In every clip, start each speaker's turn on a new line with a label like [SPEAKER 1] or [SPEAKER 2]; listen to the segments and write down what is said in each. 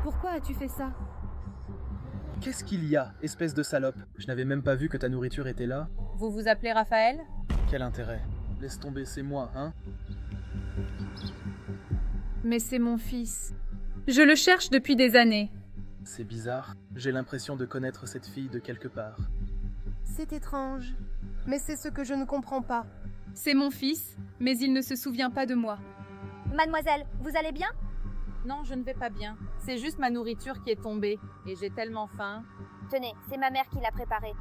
[SPEAKER 1] Pourquoi as-tu fait ça?
[SPEAKER 2] Qu'est-ce qu'il y a, espèce de salope? Je n'avais même pas vu que ta nourriture était là.
[SPEAKER 3] Vous vous appelez Raphaël?
[SPEAKER 2] Quel intérêt? Laisse tomber, c'est moi, hein?
[SPEAKER 1] Mais c'est mon fils. Je le cherche depuis des années.
[SPEAKER 2] C'est bizarre. J'ai l'impression de connaître cette fille de quelque part.
[SPEAKER 4] C'est étrange, mais c'est ce que je ne comprends pas.
[SPEAKER 1] C'est mon fils, mais il ne se souvient pas de moi.
[SPEAKER 5] Mademoiselle, vous allez bien?
[SPEAKER 3] Non, je ne vais pas bien. C'est juste ma nourriture qui est tombée. Et j'ai tellement faim.
[SPEAKER 5] Tenez, c'est ma mère qui l'a préparée.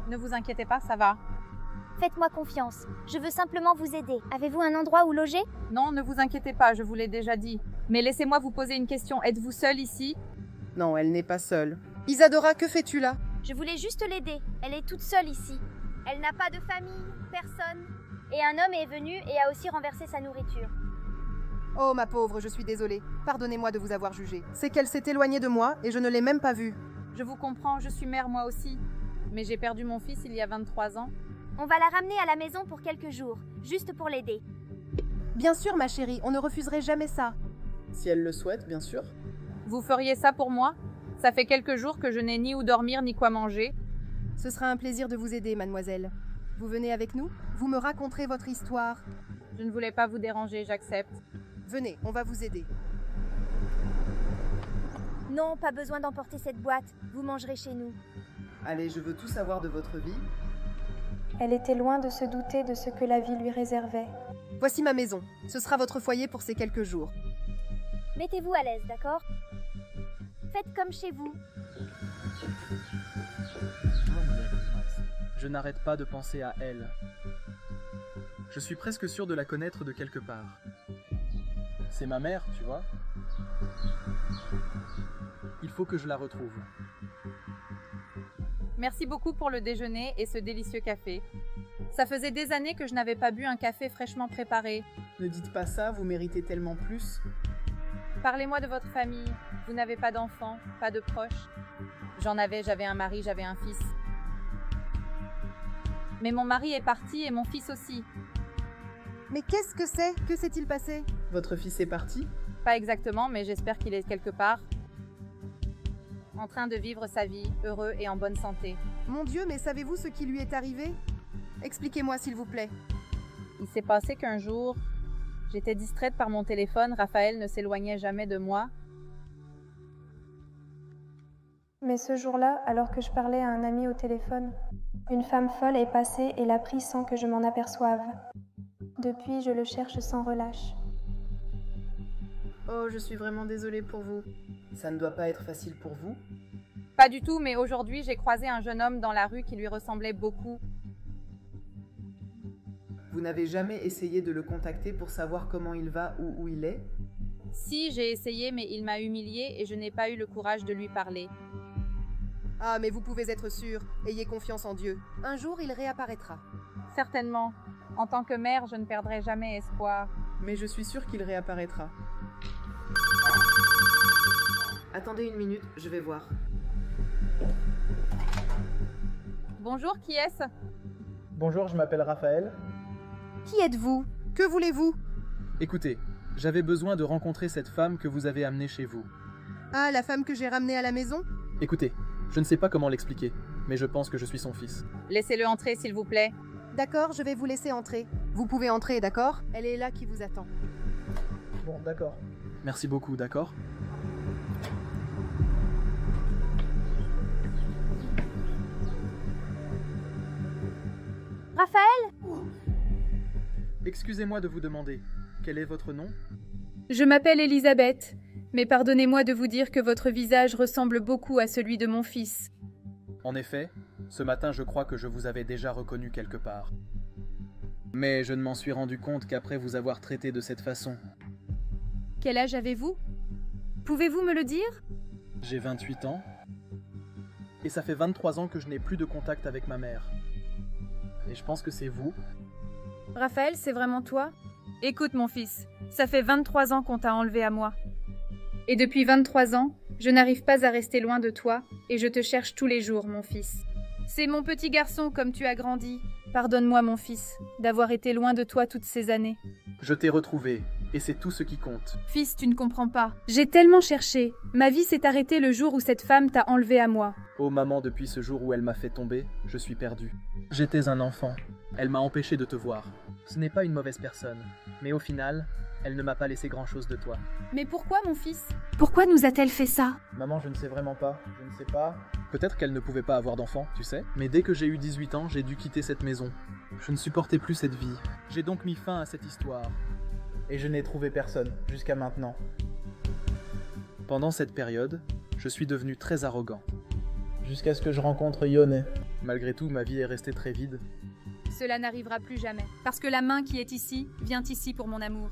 [SPEAKER 3] Ne vous inquiétez pas, ça va.
[SPEAKER 5] Faites-moi confiance. Je veux simplement vous aider. Avez-vous un endroit où loger?
[SPEAKER 3] Non, ne vous inquiétez pas, je vous l'ai déjà dit. Mais laissez-moi vous poser une question. Êtes-vous seule ici?
[SPEAKER 4] Non, elle n'est pas seule. Isadora, que fais-tu là?
[SPEAKER 5] Je voulais juste l'aider. Elle est toute seule ici. Elle n'a pas de famille, personne. Et un homme est venu et a aussi renversé sa nourriture.
[SPEAKER 4] Oh ma pauvre, je suis désolée. Pardonnez-moi de vous avoir jugé. C'est qu'elle s'est éloignée de moi et je ne l'ai même pas vue.
[SPEAKER 3] Je vous comprends, je suis mère moi aussi. Mais j'ai perdu mon fils il y a 23 ans.
[SPEAKER 5] On va la ramener à la maison pour quelques jours, juste pour l'aider.
[SPEAKER 4] Bien sûr, ma chérie, on ne refuserait jamais ça.
[SPEAKER 6] Si elle le souhaite, bien sûr.
[SPEAKER 3] Vous feriez ça pour moi? Ça fait quelques jours que je n'ai ni où dormir ni quoi manger.
[SPEAKER 4] Ce sera un plaisir de vous aider, mademoiselle. Vous venez avec nous? Vous me raconterez votre histoire.
[SPEAKER 3] Je ne voulais pas vous déranger, j'accepte.
[SPEAKER 4] Venez, on va vous aider.
[SPEAKER 5] Non, pas besoin d'emporter cette boîte. Vous mangerez chez nous.
[SPEAKER 6] Allez, je veux tout savoir de votre vie.
[SPEAKER 7] Elle était loin de se douter de ce que la vie lui réservait.
[SPEAKER 4] Voici ma maison. Ce sera votre foyer pour ces quelques jours.
[SPEAKER 5] Mettez-vous à l'aise, d'accord? Faites comme chez vous.
[SPEAKER 2] Je n'arrête pas de penser à elle. Je suis presque sûr de la connaître de quelque part. C'est ma mère, tu vois. Il faut que je la retrouve.
[SPEAKER 3] Merci beaucoup pour le déjeuner et ce délicieux café. Ça faisait des années que je n'avais pas bu un café fraîchement préparé.
[SPEAKER 6] Ne dites pas ça, vous méritez tellement plus.
[SPEAKER 3] Parlez-moi de votre famille. Vous n'avez pas d'enfants, pas de proches. J'avais un mari, j'avais un fils. Mais mon mari est parti et mon fils aussi.
[SPEAKER 4] Mais qu'est-ce que c'est? Que s'est-il passé?
[SPEAKER 6] Votre fils est parti?
[SPEAKER 3] Pas exactement, mais j'espère qu'il est quelque part. En train de vivre sa vie, heureux et en bonne santé.
[SPEAKER 4] Mon Dieu, mais savez-vous ce qui lui est arrivé? Expliquez-moi, s'il vous plaît.
[SPEAKER 3] Il s'est passé qu'un jour, j'étais distraite par mon téléphone, Raphaël ne s'éloignait jamais de moi.
[SPEAKER 7] Mais ce jour-là, alors que je parlais à un ami au téléphone, une femme folle est passée et l'a pris sans que je m'en aperçoive. Depuis, je le cherche sans relâche.
[SPEAKER 6] Oh, je suis vraiment désolée pour vous. Ça ne doit pas être facile pour vous?
[SPEAKER 3] Pas du tout, mais aujourd'hui, j'ai croisé un jeune homme dans la rue qui lui ressemblait beaucoup.
[SPEAKER 6] Vous n'avez jamais essayé de le contacter pour savoir comment il va ou où il est?
[SPEAKER 3] Si, j'ai essayé, mais il m'a humiliée et je n'ai pas eu le courage de lui parler.
[SPEAKER 4] Ah, mais vous pouvez être sûr. Ayez confiance en Dieu. Un jour, il réapparaîtra.
[SPEAKER 3] Certainement. En tant que mère, je ne perdrai jamais espoir.
[SPEAKER 6] Mais je suis sûre qu'il réapparaîtra. Attendez une minute, je vais voir.
[SPEAKER 3] Bonjour, qui est-ce?
[SPEAKER 2] Bonjour, je m'appelle Raphaël.
[SPEAKER 4] Qui êtes-vous? Que voulez-vous?
[SPEAKER 2] Écoutez, j'avais besoin de rencontrer cette femme que vous avez amenée chez vous.
[SPEAKER 4] Ah, la femme que j'ai ramenée à la maison?
[SPEAKER 2] Écoutez, je ne sais pas comment l'expliquer, mais je pense que je suis son fils.
[SPEAKER 3] Laissez-le entrer, s'il vous plaît.
[SPEAKER 4] D'accord, je vais vous laisser entrer. Vous pouvez entrer, d'accord? Elle est là qui vous attend.
[SPEAKER 2] Bon, d'accord. Merci beaucoup, d'accord?
[SPEAKER 5] Raphaël?
[SPEAKER 2] Excusez-moi de vous demander, quel est votre nom?
[SPEAKER 1] Je m'appelle Elisabeth, mais pardonnez-moi de vous dire que votre visage ressemble beaucoup à celui de mon fils.
[SPEAKER 2] En effet, ce matin je crois que je vous avais déjà reconnu quelque part. Mais je ne m'en suis rendu compte qu'après vous avoir traité de cette façon.
[SPEAKER 1] Quel âge avez-vous? Pouvez-vous me le dire?
[SPEAKER 2] J'ai 28 ans. Et ça fait 23 ans que je n'ai plus de contact avec ma mère. Et je pense que c'est vous.
[SPEAKER 1] Raphaël, c'est vraiment toi? Écoute mon fils, ça fait 23 ans qu'on t'a enlevé à moi. Et depuis 23 ans, je n'arrive pas à rester loin de toi, et je te cherche tous les jours, mon fils. C'est mon petit garçon comme tu as grandi. Pardonne-moi, mon fils, d'avoir été loin de toi toutes ces années.
[SPEAKER 2] Je t'ai retrouvé, et c'est tout ce qui compte.
[SPEAKER 1] Fils, tu ne comprends pas. J'ai tellement cherché. Ma vie s'est arrêtée le jour où cette femme t'a enlevé à moi.
[SPEAKER 2] Oh maman, depuis ce jour où elle m'a fait tomber, je suis perdu. J'étais un enfant. Elle m'a empêché de te voir. Ce n'est pas une mauvaise personne, mais au final, elle ne m'a pas laissé grand-chose de toi.
[SPEAKER 1] Mais pourquoi, mon fils? Pourquoi nous a-t-elle fait ça?
[SPEAKER 6] Maman, je ne sais vraiment pas. Je ne sais pas.
[SPEAKER 2] Peut-être qu'elle ne pouvait pas avoir d'enfant, tu sais. Mais dès que j'ai eu 18 ans, j'ai dû quitter cette maison. Je ne supportais plus cette vie. J'ai donc mis fin à cette histoire.
[SPEAKER 6] Et je n'ai trouvé personne, jusqu'à maintenant.
[SPEAKER 2] Pendant cette période, je suis devenu très arrogant.
[SPEAKER 6] Jusqu'à ce que je rencontre Yone.
[SPEAKER 2] Malgré tout, ma vie est restée très vide.
[SPEAKER 1] Cela n'arrivera plus jamais. Parce que la main qui est ici vient ici pour mon amour.